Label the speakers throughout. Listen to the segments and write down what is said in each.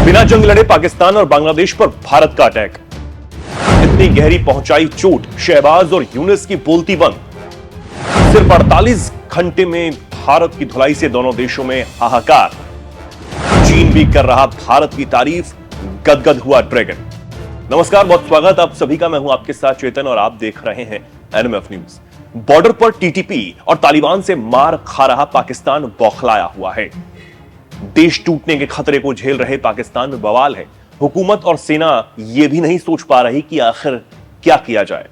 Speaker 1: बिना जंग लड़े पाकिस्तान और बांग्लादेश पर भारत का अटैक। इतनी गहरी पहुंचाई चोट, शहबाज और यूनिस की बोलती बंद। सिर्फ 48 घंटे में भारत की धुलाई से दोनों देशों में हाहाकार। चीन भी कर रहा भारत की तारीफ, गदगद हुआ ड्रैगन। नमस्कार, बहुत स्वागत आप सभी का। मैं हूं आपके साथ चेतन और आप देख रहे हैं एनएमएफ न्यूज। बॉर्डर पर टीटीपी और तालिबान से मार खा रहा पाकिस्तान बौखलाया हुआ है। देश टूटने के खतरे को झेल रहे पाकिस्तान में बवाल है। हुकूमत और सेना यह भी नहीं सोच पा रही कि आखिर क्या किया जाए।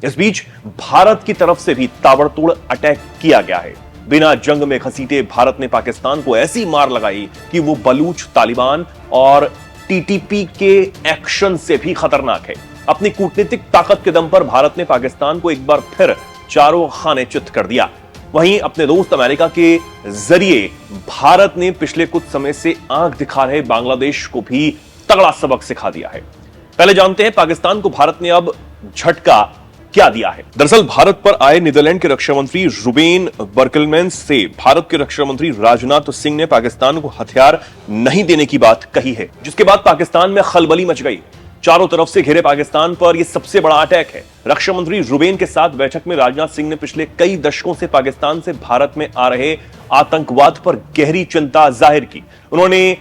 Speaker 1: इस बीच भारत की तरफ से भी ताबड़तोड़ अटैक किया गया है। बिना जंग में घसीटे भारत ने पाकिस्तान को ऐसी मार लगाई कि वो बलूच, तालिबान और टीटीपी के एक्शन से भी खतरनाक है। अपनी कूटनीतिक ताकत के दम पर भारत ने पाकिस्तान को एक बार फिर चारों खाने चित कर दिया। वहीं अपने दोस्त अमेरिका के जरिए भारत ने पिछले कुछ समय से आंख दिखा रहे बांग्लादेश को भी तगड़ा सबक सिखा दिया है। पहले जानते हैं पाकिस्तान को भारत ने अब झटका क्या दिया है। दरअसल भारत पर आए नीदरलैंड के रक्षा मंत्री रुबेन बर्कलमैन्स से भारत के रक्षा मंत्री राजनाथ सिंह ने पाकिस्तान को हथियार नहीं देने की बात कही है, जिसके बाद पाकिस्तान में खलबली मच गई। चारों तरफ से घिरे पाकिस्तान पर यह सबसे बड़ा अटैक है। रक्षा मंत्री रुबेन के साथ बैठक में राजनाथ सिंह ने पिछले कई दशकों से पाकिस्तान से भारत में आ रहे आतंकवाद पर गहरी चिंता जाहिर की। उन्होंने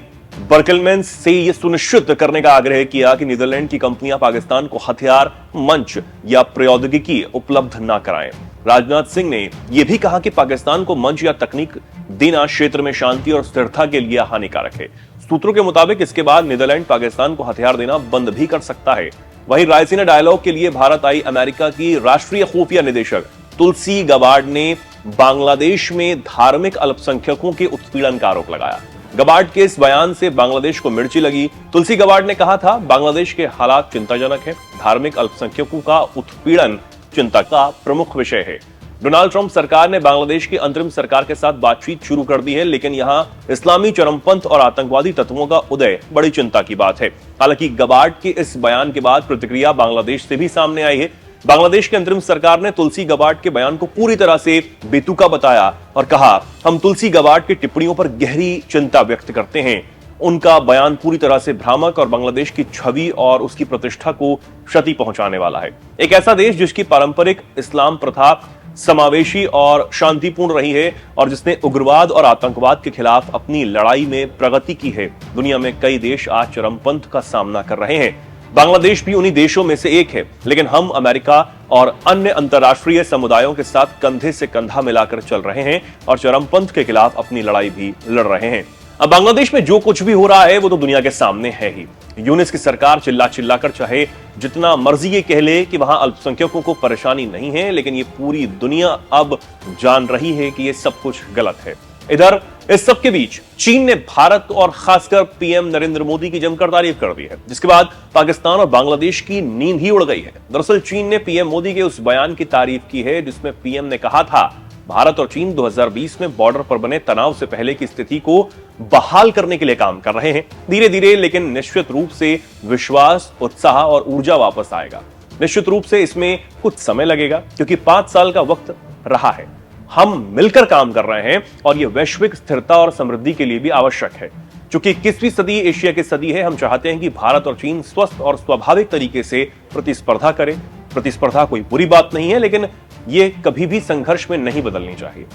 Speaker 1: बर्कलमैन्स से यह सुनिश्चित करने का आग्रह किया कि नीदरलैंड की कंपनियां पाकिस्तान को हथियार, मंच या प्रौद्योगिकी उपलब्ध न कराएं। राजनाथ सिंह ने यह भी कहा कि पाकिस्तान को मंच या तकनीक देना क्षेत्र में शांति और स्थिरता के लिए हानिकारक है। सूत्रों के मुताबिक इसके बाद नीदरलैंड पाकिस्तान को हथियार देना बंद भी कर सकता है। वहीं रायसीना डायलॉग के लिए भारत आई अमेरिका की राष्ट्रीय खुफिया निदेशक तुलसी गबार्ड ने बांग्लादेश में धार्मिक अल्पसंख्यकों के उत्पीड़न का आरोप लगाया। गबार्ड के इस बयान से बांग्लादेश को मिर्ची लगी। तुलसी गबार्ड ने कहा था, बांग्लादेश के हालात चिंताजनक है। धार्मिक अल्पसंख्यकों का उत्पीड़न चिंता का प्रमुख विषय है। डोनाल्ड ट्रंप सरकार ने बांग्लादेश की अंतरिम सरकार के साथ बातचीत शुरू कर दी है, लेकिन यहां इस्लामी चरमपंथ और आतंकवादी तत्वों का उदय बड़ी चिंता की बात है। हालांकि गबार्ड के इस बयान के बाद प्रतिक्रिया बांग्लादेश से भी सामने आई है। बांग्लादेश की अंतरिम सरकार ने तुलसी गबार्ड के बयान को पूरी तरह से बेतुका बताया और कहा, हम तुलसी गबार्ड की टिप्पणियों पर गहरी चिंता व्यक्त करते हैं। उनका बयान पूरी तरह से भ्रामक और बांग्लादेश की छवि और उसकी प्रतिष्ठा को क्षति पहुंचाने वाला है। एक ऐसा देश जिसकी पारंपरिक इस्लाम प्रथा समावेशी और शांतिपूर्ण रही है और जिसने उग्रवाद और आतंकवाद के खिलाफ अपनी लड़ाई में प्रगति की है। दुनिया में कई देश आज चरमपंथ का सामना कर रहे हैं। बांग्लादेश भी उन्हीं देशों में से एक है, लेकिन हम अमेरिका और अन्य अंतर्राष्ट्रीय समुदायों के साथ कंधे से कंधा मिलाकर चल रहे हैं और चरमपंथ के खिलाफ अपनी लड़ाई भी लड़ रहे हैं। अब बांग्लादेश में जो कुछ भी हो रहा है वो तो दुनिया के सामने है ही। यूनिस की सरकार चिल्ला चिल्लाकर चाहे जितना मर्जी ये कह ले कि वहां अल्पसंख्यकों को परेशानी नहीं है, लेकिन ये पूरी दुनिया अब जान रही है कि ये सब कुछ गलत है। इधर इस सब के बीच चीन ने भारत और खासकर पीएम नरेंद्र मोदी की जमकर तारीफ कर दी है, जिसके बाद पाकिस्तान और बांग्लादेश की नींद ही उड़ गई है। दरअसल चीन ने पीएम मोदी के उस बयान की तारीफ की है जिसमें पीएम ने कहा था, भारत और चीन 2020 में बॉर्डर पर बने तनाव से पहले की स्थिति को बहाल करने के लिए काम कर रहे हैं। धीरे धीरे लेकिन निश्चित रूप से विश्वास, उत्साह और ऊर्जा वापस आएगा। निश्चित रूप से इसमें कुछ समय लगेगा क्योंकि 5 साल का वक्त रहा है। हम मिलकर काम कर रहे हैं और यह वैश्विक स्थिरता और समृद्धि के लिए भी आवश्यक है। क्योंकि 21वीं सदी एशिया की सदी है, हम चाहते हैं कि भारत और चीन स्वस्थ और स्वाभाविक तरीके से प्रतिस्पर्धा करें। प्रतिस्पर्धा कोई बुरी बात नहीं है, लेकिन यह कभी भी संघर्ष में नहीं बदलनी चाहिए।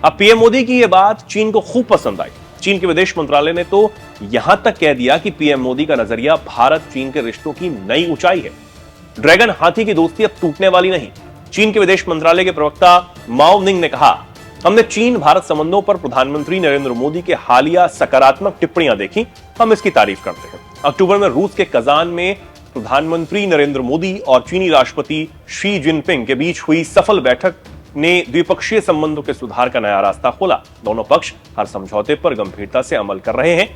Speaker 1: अब पीएम मोदी की यह बात चीन को खूब पसंद आई। चीन के विदेश मंत्रालय ने तो यहां तक कह दिया कि पीएम मोदी का नजरिया भारत चीन के रिश्तों की नई ऊंचाई है। ड्रैगन हाथी की दोस्ती अब टूटने वाली नहीं। चीन के विदेश मंत्रालय के प्रवक्ता माओ निंग ने कहा, हमने चीन भारत संबंधों पर प्रधानमंत्री नरेंद्र मोदी के हालिया सकारात्मक टिप्पणियां देखी, हम इसकी तारीफ करते हैं। अक्टूबर में रूस के कजान में प्रधानमंत्री नरेंद्र मोदी और चीनी राष्ट्रपति शी जिनपिंग के बीच हुई सफल बैठक ने द्विपक्षीय संबंधों के सुधार का नया रास्ता खोला। दोनों पक्ष हर समझौते पर गंभीरता से अमल कर रहे हैं।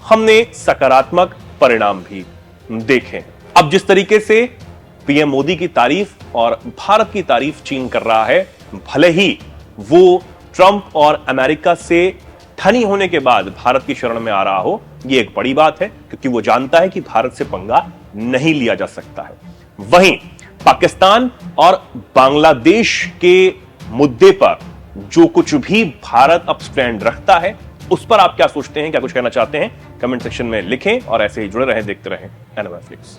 Speaker 1: हमने सकारात्मक परिणाम भी देखे। अब जिस तरीके से पीएम मोदी की तारीफ और भारत की तारीफ चीन कर रहा है, भले ही वो ट्रंप और अमेरिका से ठनी होने के बाद भारत की शरण में आ रहा हो, यह एक बड़ी बात है क्योंकि वो जानता है कि भारत से पंगा नहीं लिया जा सकता है। वहीं पाकिस्तान और बांग्लादेश के मुद्दे पर जो कुछ भी भारत अब स्टैंड रखता है उस पर आप क्या सोचते हैं, क्या कुछ कहना चाहते हैं, कमेंट सेक्शन में लिखें और ऐसे ही जुड़े रहें, देखते रहें एनएमएफ्लिक्स।